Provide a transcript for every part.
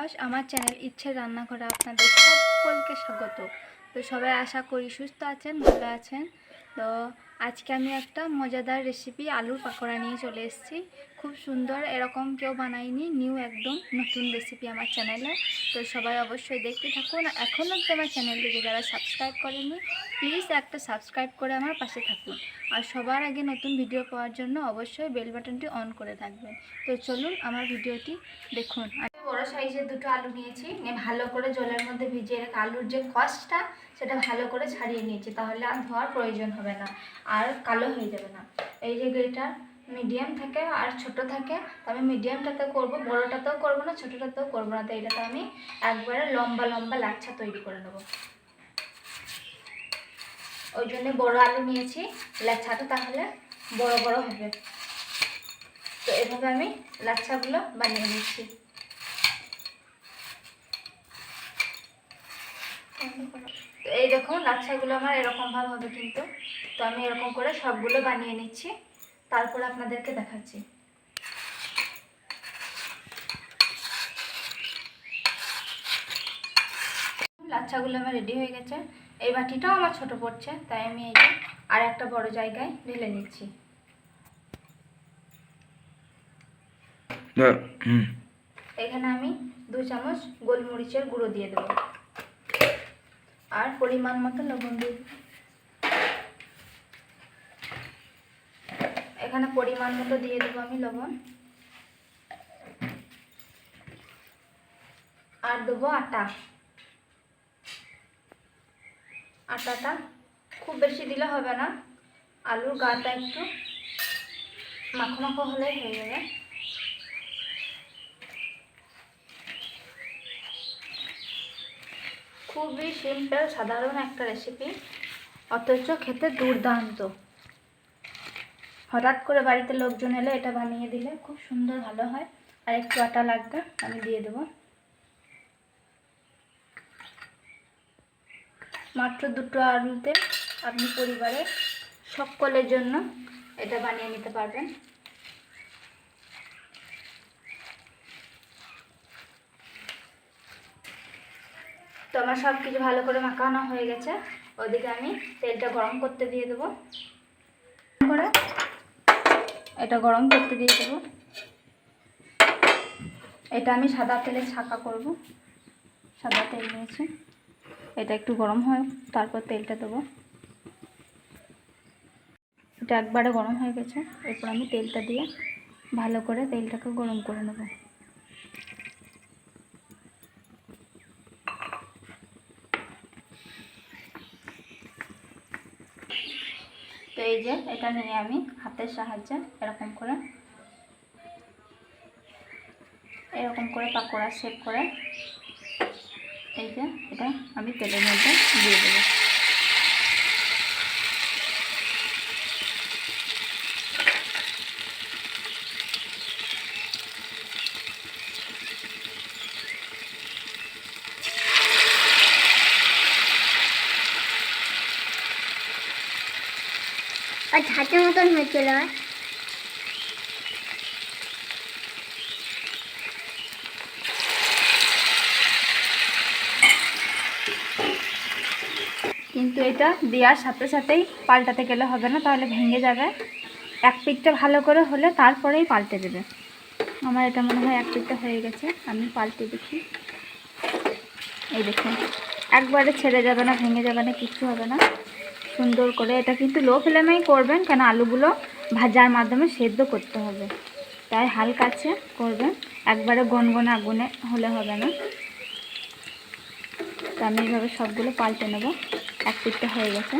Because আমার channel ইচ্ছে রান্নাঘরে আপনাদের সকলকে স্বাগত। তো সবাই আশা করি সুস্থ আছেন, ভালো আছেন। তো আজকে আমি একটা মজাদার রেসিপি আলুর পাকোড়া নিয়ে চলে এসেছি। খুব সুন্দর, এরকম কেউ বানায়নি, নিউ একদম নতুন রেসিপি আমার চ্যানেলে। তো সবাই অবশ্যই দেখতে থাকুন। এখনও অবধি আমার চ্যানেলটিকে যারা সাবস্ক্রাইব করেনি, প্লিজ একটা সাবস্ক্রাইব করে আমার পাশে থাকুন। আর সবার আগে নতুন ভিডিও পাওয়ার জন্য অবশ্যই বেল বাটনটি অন করে থাকবেন। তো চলুন আমার ভিডিওটি দেখুন। বড় সাইজের দুটো আলু নিয়েছি, নিয়ে ভালো করে জলের মধ্যে ভিজিয়ে রেখে আলুর যে কষটা সেটা ভালো করে ছাড়িয়ে নিয়েছি, তাহলে আর ধোয়ার প্রয়োজন হবে না আর কালো হয়ে যাবে না। এই যে গ্রেটার মিডিয়াম থাকে আর ছোট থাকে, তো আমি মিডিয়ামটাতেও করবো, বড়োটাতেও করবো না, ছোটোটাতেও করবো না। তো এটাতে আমি একবারে লম্বা লম্বা লাচ্ছা তৈরি করে নেবো। ওই জন্য বড় আলু নিয়েছি, লাচ্ছাটা তাহলে বড় বড় হবে। তো এভাবে আমি লাচ্ছাগুলো বানিয়ে নিচ্ছি। তো এই দেখুন লাচ্ছাগুলো আমার এরকম ভাবে হবে কিন্তু। তো আমি এরকম করে সবগুলো বানিয়ে নিচ্ছি, তারপর আপনাদেরকে দেখাচ্ছি। লাচ্ছাগুলো আমার রেডি হয়ে গেছে। এই বাটিটাও আমার ছোট পড়ছে, তাই আমি এই যে আর একটা বড় জায়গায় ঢেলে নিচ্ছি। এখানে আমি 2 চামচ গোলমরিচের গুঁড়ো দিয়ে দেবো আর পরিমাণ মতো লবণ দিয়ে দেবো। এখানে পরিমাণ মতো দিয়ে দেবো আমি লবণ, আর দেবো আটাটা খুব বেশি দিলে হবে না, আলুর গাটা একটু মাখো মাখো হলেই হয়ে যাবে। খুবই সিম্পল সাধারণ একটা রেসিপি, অথচ খেতে দুর্দান্ত। হঠাৎ করে বাড়িতে লোকজন এলে এটা বানিয়ে দিলে খুব সুন্দর ভালো হয়। আর একটু আটা লাগবে, আমি দিয়ে দেবো। মাত্র 2টো আলুতে আপনি পরিবারের সকলের জন্য এটা বানিয়ে নিতে পারবেন। তো আমার সব কিছু ভালো করে মাখানো হয়ে গেছে। ওদিকে আমি তেলটা গরম করতে দিয়ে দেবো, এটা গরম করতে দিয়ে দেবো। এটা আমি সাদা তেলে ছাঁকা করব, সাদা তেল নিয়েছি। এটা একটু গরম হয়, তারপর তেলটা দেবো। এটা একবারে গরম হয়ে গেছে, এরপর আমি তেলটা দিয়ে ভালো করে তেলটাকে গরম করে নেব। তো এই যে এটা নিয়ে আমি হাতের সাহায্যে এরকম করে পাকোড়া শেপ করে এই যে এটা আমি তেলের মধ্যে দিয়ে দেবো। আর ঝাঁটের মতন হয়েছিল। কিন্তু এটা দেওয়ার সাথে সাথেই পাল্টাতে গেলে হবে না, তাহলে ভেঙে যাবে। এক পিঠটা ভালো করে হলে তারপরেই পাল্টে দেবে। আমার এটা মনে হয় এক পিঠটা হয়ে গেছে, আমি পাল্টে দেখি। এই দেখুন একবারে ছেড়ে যাবে না, ভেঙে যাবে না, কিচ্ছু হবে না। সুন্দর করে এটা কিন্তু লো ফ্লেমেই করবেন, কেন আলুগুলো ভাজার মাধ্যমে সেদ্ধ করতে হবে, তাই হালকা আছে করবেন। একবারে গনগনে আগুনে হলে হবে না। তো আমি এইভাবে সবগুলো পাল্টে নেব। এক পিঠটা হয়ে গেছে।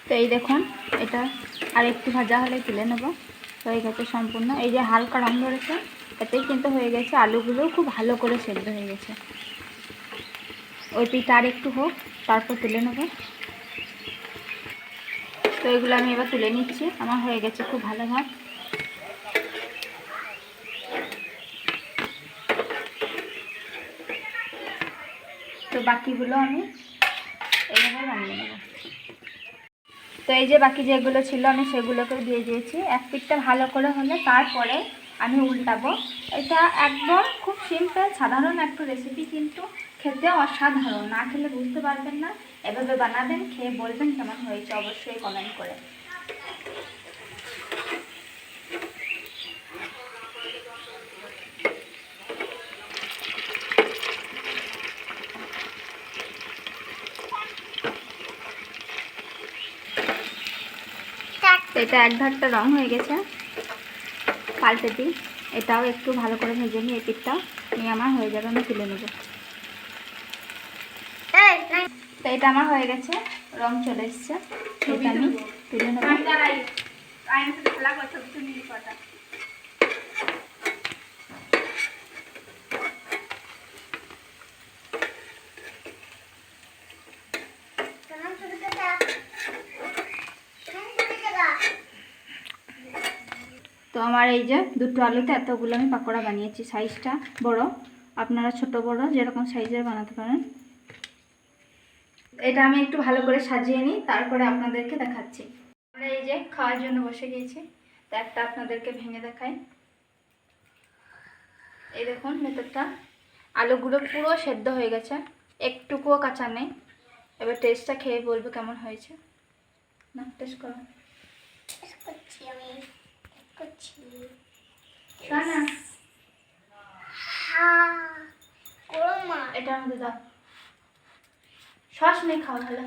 তো এই দেখুন এটা আর একটু ভাজা হলে তুলে নেব। হয়ে গেছে সম্পূর্ণ। এই যে হালকা রং ধরেছে, এতেই কিন্তু হয়ে গেছে। আলুগুলোও খুব ভালো করে সেদ্ধ হয়ে গেছে। ওই পিঠটা আর একটু হোক, তারপর তুলে নেব। তো এগুলো আমি এবার তুলে নিচ্ছি, আমার হয়ে গেছে খুব ভালো ভাব। তো বাকিগুলো আমি এইভাবে দিয়ে বানিয়ে নেব। তো এই যে বাকি যেগুলো ছিল আমি সেগুলোকেও দিয়ে দিয়েছি। এক পিঠটা ভালো করে হলে তারপরে আমি উল্টাবো। এটা একদম খুব সিম্পল সাধারণ একটা রেসিপি, কিন্তু খেতে অসাধারণ। না খেলে বুঝতে পারবেন না। এভাবে বানাবেন, খেয়ে বলবেন কেমন হয়েছে, অবশ্যই কমেন্ট করে। এটা এক ধারটা রং হয়ে গেছে, পাল্টে দিই। এটাও একটু ভালো করে ভেজে নিই। এই পিঠটা নিয়ে আমার হয়ে যাবে, আমি তুলে নেব। তো এটা আমার হয়ে গেছে, রং চলে এসছে। এটা আমি তুলে নেব। তো আমার এই যে দুটো আলুতে এতগুলো আমি পাকোড়া বানিয়েছি। সাইজটা বড়, আপনারা ছোট বড় যেরকম সাইজের বানাতে পারেন। এটা আমি একটু ভালো করে সাজিয়ে নিই, তারপরে আপনাদেরকে দেখাচ্ছি। আমরা এই যে খাওয়ার জন্য বসে গিয়েছি। তো একটা আপনাদেরকে ভেঙে দেখাই। এই দেখুন ভেতরটা, আলুগুলো পুরো সেদ্ধ হয়ে গেছে, একটুকুও কাঁচা নেই। এবার টেস্টটা খেয়ে বলবো কেমন হয়েছে। না, টেস্ট করো। এটার মধ্যে দাও, সস নেই, খাওয়া ভালো।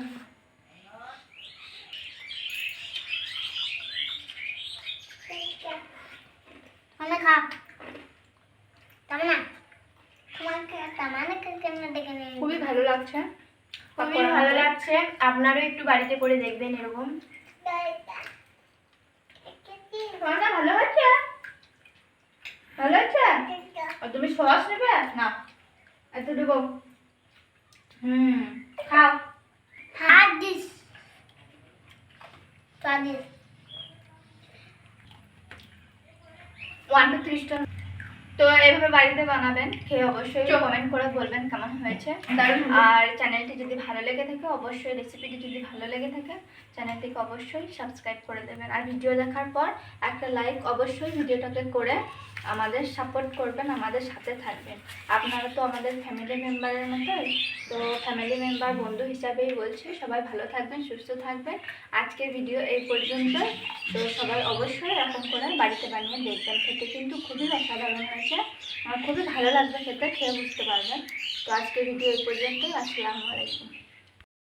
খুবই ভালো লাগছে, খুবই ভালো লাগছে। আপনারও একটু বাড়িতে করে দেখবেন এরকম। ভালো হচ্ছে, ভালো হচ্ছে। আর তুমি সস নেবে না, এত দেবো। খাও। তো এভাবে বাড়িতে বানাবেন, খেয়ে অবশ্যই কমেন্ট করে বলবেন কেমন হয়েছে। আর চ্যানেলটি যদি ভালো লেগে থাকে, অবশ্যই রেসিপিটি যদি ভালো লেগে থাকে চ্যানেলটিকে অবশ্যই সাবস্ক্রাইব করে দেবেন। আর ভিডিও দেখার পর একটা লাইক অবশ্যই ভিডিওটাকে করে আমাদের সাপোর্ট করবেন, আমাদের সাথে থাকবেন। আপনারা তো আমাদের ফ্যামিলি মেম্বারের মতোই, তো ফ্যামিলি মেম্বার বন্ধু হিসাবেই বলছি। সবাই ভালো থাকবেন, সুস্থ থাকবেন। আজকের ভিডিও এই পর্যন্ত। তো সবাই অবশ্যই এরকম করে বাড়িতে বানিয়ে দেখবেন, খেতে কিন্তু খুবই অসাধারণ হয়েছে। আমার খুবই ভালো লাগবে খেতে, খেয়ে বুঝতে পারবেন। তো আজকের ভিডিও এই পর্যন্তই। আসসালামু আলাইকুম।